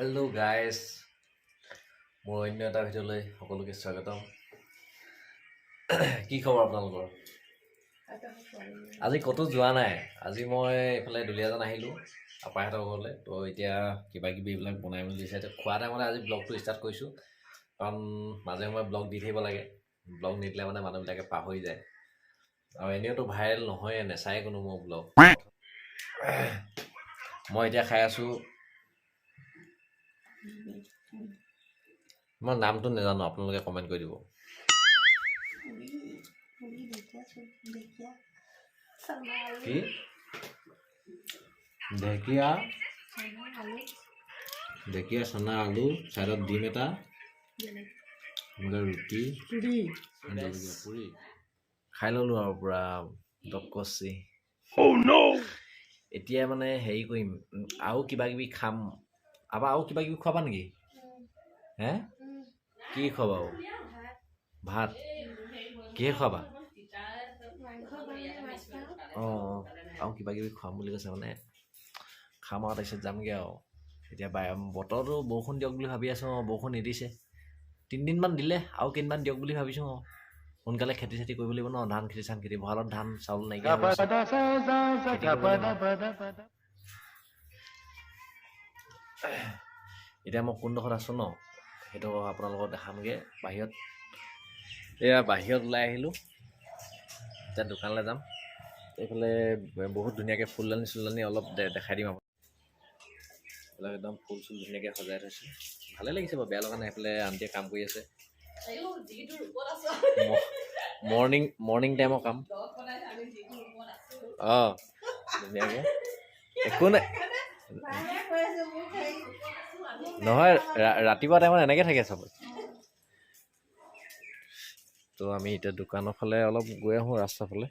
Hello guys, মোৰ অন্য এটা ভিডিঅ'লৈ সকলোকে স্বাগতম। কি খবৰ আপোনালোকৰ? আজি কতো যোৱা নাই। আজি মই এফালে দুলিয়াজান আহিলোঁ আপাহঁতৰ ঘৰলৈ। তো এতিয়া কিবা কিবি এইবিলাক বনাই মেলি দিছে। এতিয়া খোৱা টাইমতে আজি ব্লগটো ষ্টাৰ্ট কৰিছোঁ, কাৰণ মাজে সময়ে ব্লগ দি থাকিব লাগে। ব্লগ নিদিলে মানে মানুহবিলাকে পাহৰি যায়, আৰু এনেওতো ভাইৰেল নহয়ে, নেচায় কোনো মোৰ ব্লগ। মই এতিয়া খাই আছোঁ, মই নামটো নাজানো, আপোনালোকে কমেণ্ট কৰি দিব। কি ঢেকীয়া চানা আলু, চাইডত ডিম এটা, ৰুটি পুৰি খাই ললোঁ আৰু পুৰা দকচি। এতিয়া মানে হেৰি কৰিম, আৰু কিবা কিবি খাম। আৰু কিবা কিবি খুৱাবা নেকি? হে কি খুৱাবা? ভাত কিহে খুৱাবা? অঁ আৰু কিবা কিবি খুৱাম বুলি কৈছে, মানে খাম আৰু তাৰপিছত যামগৈ আৰু। এতিয়া বতৰটো বৰষুণ দিয়ক বুলি ভাবি আছোঁ, বৰষুণ নিদিছে। 3 দিনমান দিলে, আৰু কেইদিনমান দিয়ক বুলি ভাবিছোঁ। সোনকালে খেতি চেতি কৰিব লাগিব ন, ধান খেতি চান খেতি, ভঁৰালত ধান চাউল নাইকিয়া হৈ আছে। এতিয়া মই কোনডোখৰত আছোঁ ন, সেইটো আপোনালোকক দেখামগৈ বাহিৰত। এয়া বাহিৰত ওলাই আহিলোঁ, এতিয়া দোকানলৈ যাম। এইফালে বহুত ধুনীয়াকৈ ফুলদানি চুলদানি অলপ দেখাই দিম আপোনাক। এইবিলাক একদম ফুল চুল ধুনীয়াকৈ সজাই থৈছে, ভালে লাগিছে বাৰু, বেয়া লগা নাই। এইফালে আণ্টিয়ে কাম কৰি আছে, মৰ্ণিং টাইমৰ কাম। অঁ ধুনীয়াকৈ, একো নাই নহয়, ৰাতিপুৱা টাইমত এনেকৈ থাকে চব। তো আমি এতিয়া দোকানৰ ফালে অলপ গৈ আহোঁ, ৰাস্তাৰ ফালে।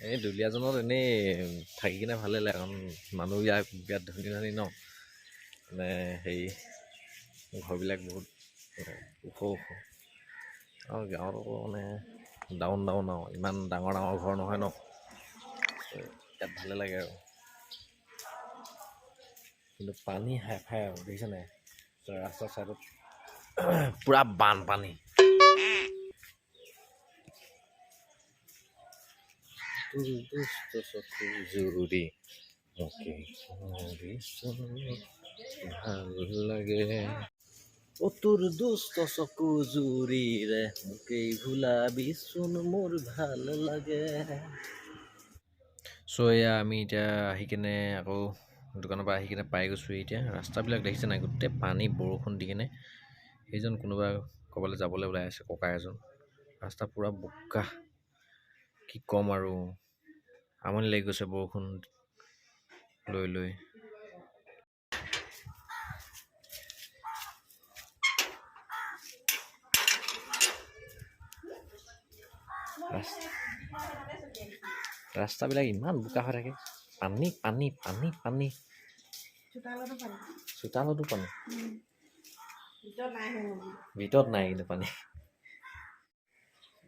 এই দুলীয়াজনত এনেই থাকি কিনে ভালে লাগে, কাৰণ মানুহবিলাক বিৰাট ধনী ধনী ন, মানে হেৰি ঘৰবিলাক বহুত ওখ ওখ, আৰু গাঁৱত আকৌ মানে ডাউন আৰু ইমান ডাঙৰ ঘৰ নহয় ন, ইয়াত ভালে লাগে আৰু। কিন্তু পানী হাই ফাই আৰু, দেখিছে নাই ৰাস্তাৰ চাইডত পূৰা বানপানী। জৰুৰী ভাল লাগে তোৰ দুষ্ট চকু জুৰিৰে, মোকেই ভুলাবিচোন মোৰ ভাল লাগে। চ' এয়া আমি এতিয়া আহি কিনে আকৌ দোকানৰ পৰা আহি কিনে পাই গৈছোঁ। এতিয়া ৰাস্তাবিলাক দেখিছে নাই, গোটেই পানী, বৰষুণ দি কিনে। সেইজন কোনোবা ক'ৰবালৈ যাবলৈ ওলাই আছে, ককা এজন। ৰাস্তা পূৰা বোকা, কি ক'ম আৰু, আমনি লাগি গৈছে বৰষুণ লৈ লৈ। ৰাস্তাবিলাক ইমান বোকা হৈ থাকে, পানী পানী পানী পানী, চোতালতো পানী, ভিতৰত নাই কিন্তু পানী।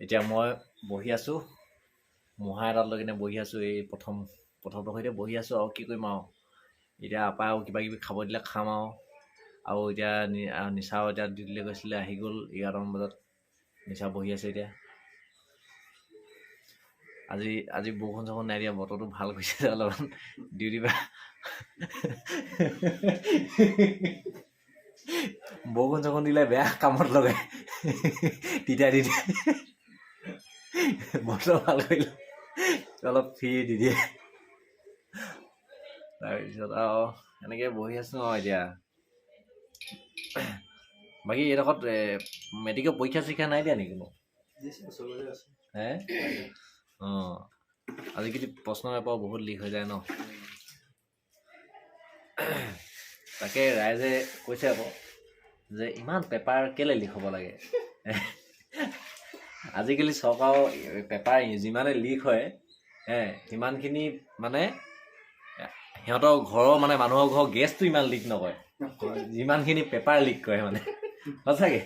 এতিয়া মই বহি আছোঁ, মহা এটাত লৈ কিনে বহি আছোঁ, এই প্ৰথমটো সৈতে বহি আছোঁ। আৰু কি কৰিম আৰু, এতিয়া আপা আৰু কিবা কিবি খাব দিলে খাম আৰু এতিয়া নিচাও এতিয়া ডিউটিলৈ গৈছিলে, আহি গ'ল 11মান বজাত। নিচা বহি আছে এতিয়া। আজি বৰষুণ চৰষুণ নাই দিয়া, বতৰটো ভাল কৰিছে অলপমান। ডিউটি পৰা বৰষুণ চৰষুণ দিলে বেয়া কামত লগাই, তেতিয়া বতৰ ভাল কৰিলে অলপ ফ্ৰী দি দিয়ে। তাৰপিছত আৰু এনেকৈ বহি আছোঁ আৰু এতিয়া। বাকী এইডোখৰত মেট্ৰিকৰ পৰীক্ষা চৰীক্ষা নাই দিয়া নেকি? হে অঁ, আজিকালি প্ৰশ্ন পেপাৰ বহুত লিক হৈ যায় ন। তাকে ৰাইজে কৈছে আকৌ যে ইমান পেপাৰ কেলৈ লিক হ'ব লাগে। আজিকালি চৰকাৰৰ পেপাৰ যিমানে লিক হয়, সিমানখিনি মানে সিহঁতৰ ঘৰৰ মানে মানুহৰ ঘৰৰ গেছটো ইমান লিক নকৰে। যিমানখিনি পেপাৰ লিক কৰে মানে সঁচাকে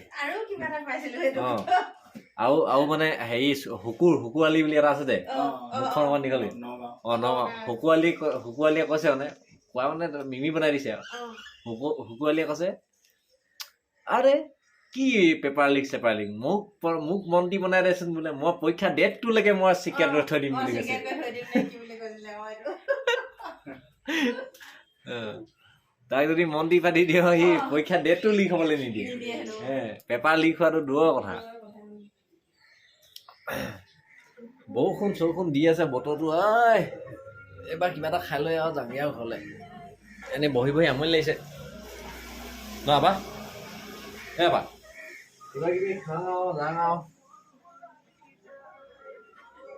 আৰু মানে হেৰি শুকুৱালি বুলি এটা আছে দে মুখখন অকমান দীঘলি শুকুৱালিয়ে কৈছে মানে কোৱা মানে মিমি বনাই দিছে আৰু শুকুৱালিয়ে কৈছে আৰে কি পেপাৰ লিক মোক মন্ত্ৰী বনাই দেচোন বোলে মই পৰীক্ষা ডেটটোলৈকে মই চিকেট থৈ দিম বুলি কৈছে তাক যদি মন্ত্ৰী পাতি দিয় সি পৰীক্ষা ডেটটো লিক হবলৈ নিদিয়ে পেপাৰ লিক হোৱাটো দূৰৰ কথা বৰষুণ দি আছে বতৰটো এইবাৰ কিবা এটা খাই লৈ আৰু যামগে আৰু ঘৰলে এনেই বহি আমনি লাগিছে ন আপা আপা কিবা কিবি খাওঁ যাওঁ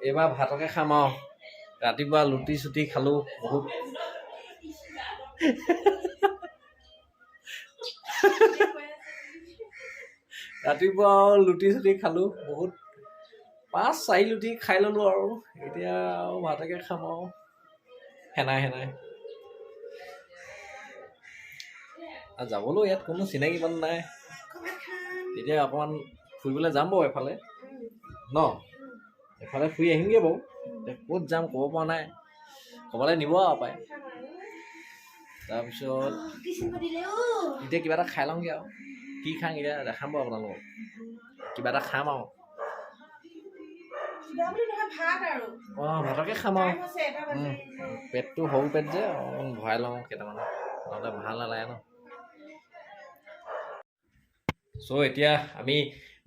এইবাৰ ভাতকে খাম আৰু ৰাতিপুৱা লুটি চুটি খালো বহুত ৰাতিপুৱা লুটি চুটি খালো বহুত 5-4 লুটি খাই ললো আৰু এতিয়া আৰু ভাতকে খাম আৰু হেনাই যাবলৈ ইয়াত কোনো চিনাকি মানুহ নাই এতিয়া অকণমান ফুৰিবলৈ যাম বাৰু এফালে ন এফালে ফুৰি আহিমগে বাৰু ক'ত যাম ক'ব পৰা নাই ক'বলৈ নিব আৰু পায় তাৰপিছত এতিয়া কিবা এটা খাই লওঁগে আৰু কি খাম এতিয়া দেখাম বাৰু আপোনালোকক কিবা এটা খাম আৰু ভাতকে খাম আৰু পেটটো সৰু পেট যে অকণ ভৰাই লওঁ কেইটামান নহ'লে ভাল নালাগে ন চ' এতিয়া আমি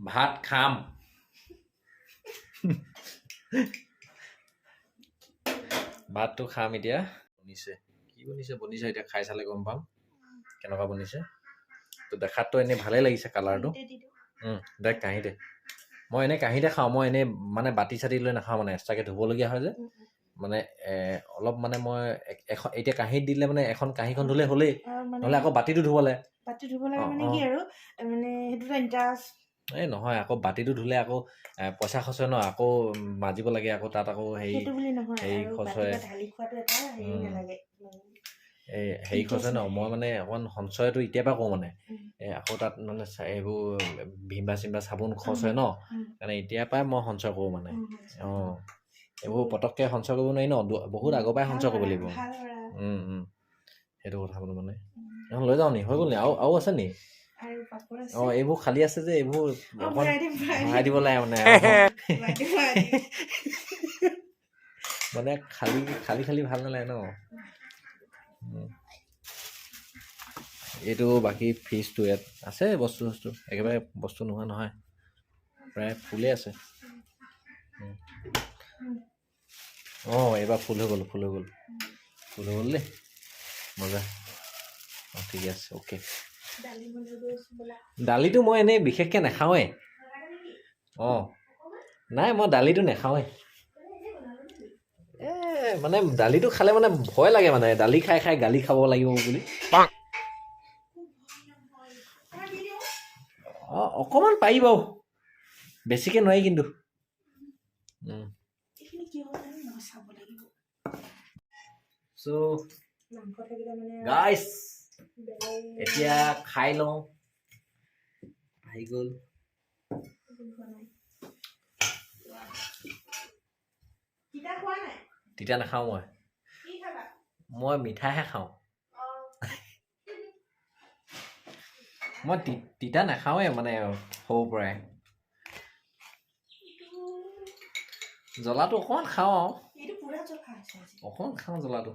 ভাত খাম ভাতটো খাম এতিয়া বনিছে এতিয়া খাই চালে গম পাম কেনেকুৱা বনিছে তো দেখাততো এনেই ভালেই লাগিছে কালাৰটো দে কাঁহীতে মই এনেই কাঁহীতে খাওঁ মই এনেই মানে বাতি চাতি লৈ নাখাওঁ মানে এক্সট্ৰাকৈ ধুবলগীয়া হয় যে মানে অলপ মানে মই এতিয়া কাঁহীত দিলে মানে এখন কাঁহীখন ধুলে হ'লেই নহ'লে আকৌ বাতিটো ধুব লাগে মানে কি আৰু মানে সেইটো ইণ্টাৰেষ্ট এই নহয় আকৌ বাতিটো ধুলে আকৌ পইচা খৰচ হয় ন আকৌ মাজিব লাগে আকৌ তাত আকৌ হেৰি খৰচ হয় এই হেৰি খৰচ হয় ন মই মানে অকণমান সঞ্চয়টো এতিয়াৰ পৰা কৰোঁ মানে আকৌ তাত মানে এইবোৰ ভিমবা চিমবা চাবোন খৰচ হয় ন কাৰণে এতিয়াৰ পৰাই মই সঞ্চয় কৰোঁ মানে এইবোৰ পটককৈ সঞ্চয় কৰিব নোৱাৰি ন বহুত আগৰ পৰাই সঞ্চয় কৰিব লাগিব সেইটো কথা বোলো মানে এখন লৈ যাওঁ নি হৈ গ'ল নি আৰু আছে নি এইবোৰ খালী আছে যে এইবোৰ ভৰাই দিব লাগে মানে মানে খালী ভাল নালাগে ন এইটো বাকী ফ্ৰিজটো ইয়াত আছে বস্তু একেবাৰে বস্তু নোহোৱা নহয় প্ৰায় ফুলেই আছে এইবাৰ ফুল হৈ গ'ল দেই মজা ঠিকে আছে অ'কে দালিটো মই এনেই বিশেষকৈ নাখাওঁৱে নাই মই দালিটো নাখাওঁৱে মানে দালিটো খালে মানে ভয় লাগে মানে দালি খাই গালি খাব লাগিব বুলি অকণমান পাৰি বাৰু বেছিকৈ নোৱাৰি কিন্তু গাইছ এতিয়া খাই লওঁ আহি গ'ল তিতা নাখাওঁ মই মিঠাইহে খাওঁ মই তিতা নাখাওঁৱে মানে সৰুৰ পৰাই জ্বলাটো অকণমান খাওঁ আৰু অকণমান খাওঁ জ্বলাটো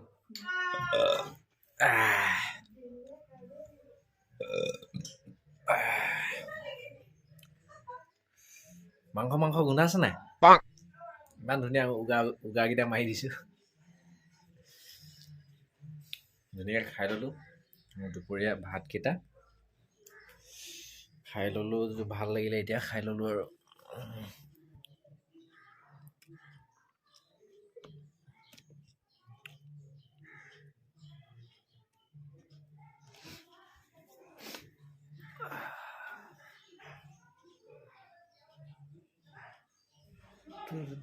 মাংস গোন্ধ আছে নাই ইমান ধুনীয়া উগাৰকেইটা মাৰি দিছোঁ ধুনীয়াকৈ খাই ল'লোঁ দুপৰীয়া ভাতকেইটা খাই ল'লোঁ ভাল লাগিলে এতিয়া খাই ল'লোঁ আৰু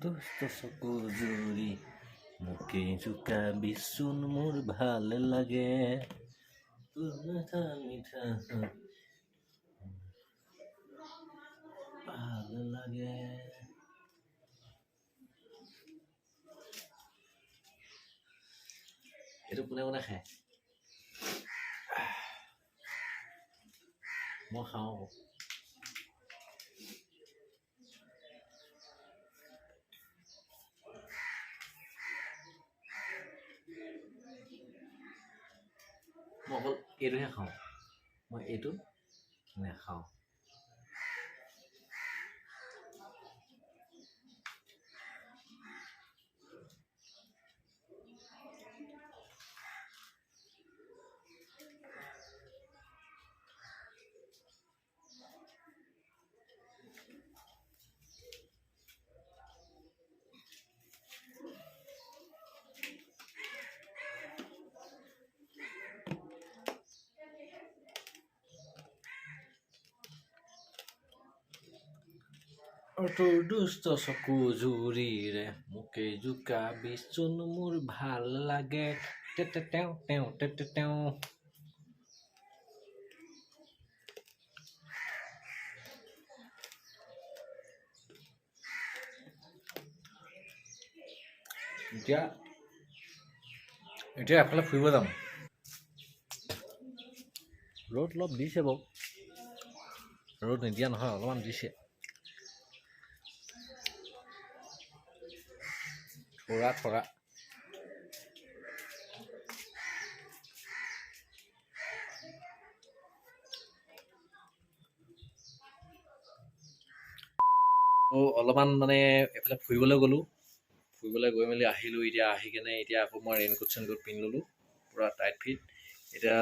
দুষ্ট চকুৰ জুৰি মোকে জোকাবিচোন মোৰ ভাল লাগে মিঠা মিঠা ভাল লাগে এইটো কোনে কোনে খায় মই খাওঁ মই অকল এইটোহে খাওঁ মই এইটো নাখাওঁ তোৰ দুষ্ট চকু জুৰিৰে মোকে জোকাবিচোন মোৰ ভাল লাগে তেওঁ তেওঁ তেওঁ তেওঁ এতিয়া এফালে ফুৰিব যাম ৰ'দ অলপ দিছে বাৰু ৰ'দ নিদিয়া নহয় অলপমান দিছে থৰা থৰা অলপমান মানে এফালে ফুৰিবলৈ গ'লোঁ ফুৰিবলৈ গৈ মেলি আহিলোঁ এতিয়া আহি কেনে এতিয়া আকৌ মই ৰেইনকোট চেইনকোট পিন্ধি ল'লোঁ পূৰা টাইট ফিট এতিয়া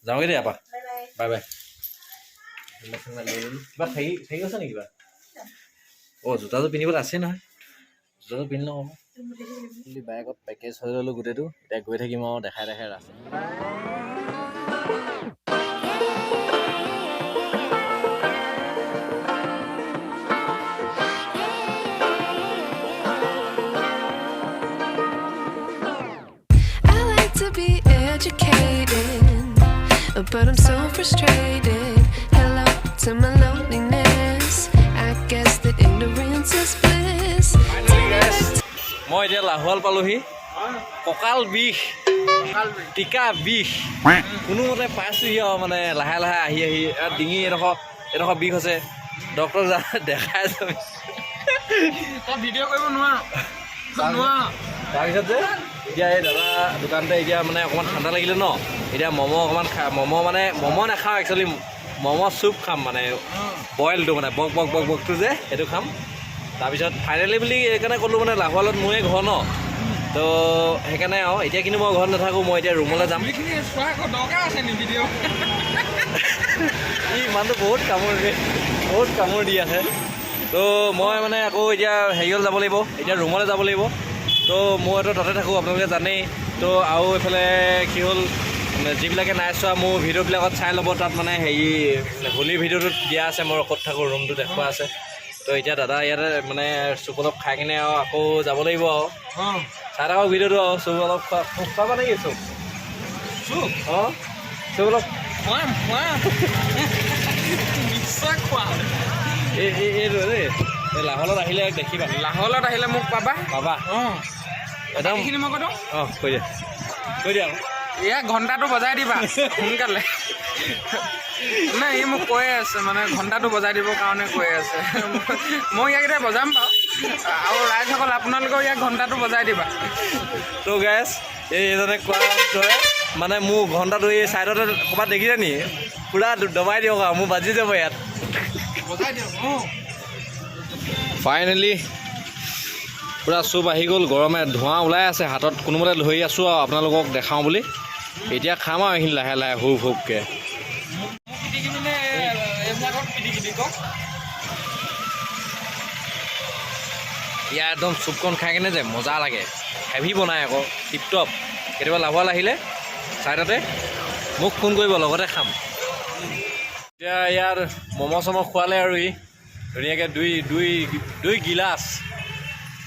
যাওঁগৈ দেই আপা বাই বাই লৈ ল'লোঁ কিবা ঠেকি আছে নেকি কিবা জোতাযোৰ পিন্ধিবলৈ আছে নহয় জোতাযোৰ পিন্ধি লওঁ বাইকত পেকেজ হৈ ল'লোঁ গোটেইটো এতিয়া গৈ থাকিম আৰু দেখাই ৰাস্তা But I'm so frustrated. Hello to my loneliness. I guess that ignorance is bliss. মই এতিয়া লাহোৱাল পালোহি কঁকাল বিষ টিকা বিষ কোনোমতে পাইছোহি আৰু মানে লাহে লাহে আহি ডিঙি এডোখৰ বিষ হৈছে ডক্টৰ দেখাই যাবি ভিডিঅ' কৰিব নোৱাৰো তাৰপিছত যে এতিয়া এই দাদা দোকানতে এতিয়া মানে অকণমান ঠাণ্ডা লাগিলে ন এতিয়া ম'ম' অকণমান ম'ম' নাখাওঁ একচুৱেলি ম'ম' চুপ খাম মানে বইলটো মানে বকটো যে সেইটো খাম তাৰপিছত ফাইনেলি বুলি সেইকাৰণে ক'লোঁ মানে লাহোৱালত মোৰে ঘৰ ন তো সেইকাৰণে আৰু এতিয়া কিন্তু মই ঘৰত নাথাকোঁ মই এতিয়া ৰুমলৈ যাম ই মানুহটো বহুত কামোৰ দি আছে তো মই মানে আকৌ এতিয়া হেৰিয়লৈ যাব লাগিব এতিয়া ৰুমলৈ যাব লাগিব তো মইতো তাতে থাকোঁ আপোনালোকে জানেই তো আৰু এইফালে কি হ'ল যিবিলাকে নাই চোৱা মোৰ ভিডিঅ'বিলাকত চাই ল'ব তাত মানে হেৰি হোলীৰ ভিডিঅ'টোত দিয়া আছে মোৰ ক'ত থাকোঁ ৰুমটো দেখুওৱা আছে তো এতিয়া দাদা ইয়াতে মানে চুপ অলপ খাই কিনে আৰু আকৌ যাব লাগিব আৰু চাই থাকক ভিডিঅ'টো আৰু চুপ অলপ খোৱাবা নেকি চুপ অঁ চুপ অলপ এইটো দেই এই লাহোৱালত আহিলে দেখিবা লাহোৱালত আহিলে মোক পাবা অঁ একদম মই কৈ দিয়া ইয়াক ঘণ্টাটো বজাই দিবা সোনকালে নাই ই মোক কৈ আছে মানে ঘণ্টাটো বজাই দিবৰ কাৰণে কৈ আছে মই ইয়াক এতিয়া বজাম বাৰু আৰু ৰাইজসকল আপোনালোকেও ইয়াক ঘণ্টাটো বজাই দিবা তো গেছ এইজনে কোৱা মানে মোৰ ঘণ্টাটো এই ছাইডতে ক'ৰবাত দেখিছে নি পূৰা দবাই দিয়ক আৰু মোৰ বাজি যাব ইয়াত বজাই দিয়ক ফাইনেলি পূৰা চুপ আহি গ'ল গৰমে ধোঁৱা ওলাই আছে হাতত কোনোমতে ধৰি আছোঁ আৰু আপোনালোকক দেখাওঁ বুলি এতিয়া খাম আৰু এইখিনি লাহে লাহে হুপকৈ ইয়াৰ একদম চুপকণ খাই কেনে যে মজা লাগে হেভি বনাই আকৌ টিপটপ কেতিয়াবা লাহোৱাল আহিলে ছাইডতে মোক ফোন কৰিব লগতে খাম এতিয়া ইয়াৰ ম'ম' চম' খোৱালে আৰু ই ধুনীয়াকৈ দুই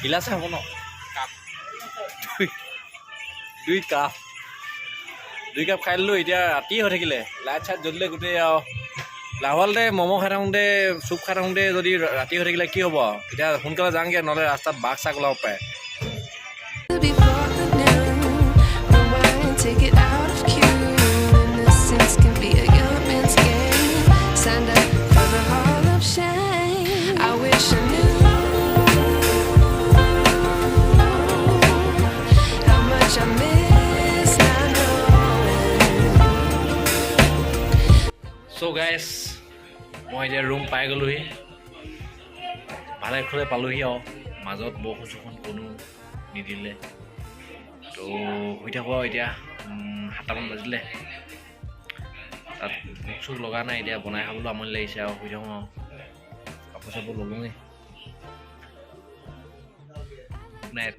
গিলাচ হ'ব ন কাপ দুই কাপ 2 কাপ খাই দিলোঁ এতিয়া ৰাতি হৈ থাকিলে লাইট চাইট জ্বলিলে গোটেই আৰু লাহোৱালতে ম'ম' খাই থাকোঁতে চুপ খাই থাকোঁতে যদি ৰাতি হৈ থাকিলে কি হ'ব আৰু এতিয়া সোনকালে যাওঁগৈ নহ'লে ৰাস্তাত বাঘ চাঘ ওলাব পাৰে Before the noon, rewind, take it out of cue. Innocence can be a young man's game. Signed up for the hall of shame. I wish I knew how much I miss not knowing. So guys, মই এতিয়া room পাই গ'লোহি ভালে খুলে পালোহি আৰু মাজত বৰষুণ চৰষুণ কোনো নিদিলে তো শুই থাকোঁ আৰু এতিয়া 7টামান বাজিলে তাত ভোক চোক লগা নাই এতিয়া বনাই খাবলৈ আমনি লাগিছে আৰু শুই থাকোঁ আৰু কাপোৰ চাপোৰ ল'লোঁগৈ গুড নাইট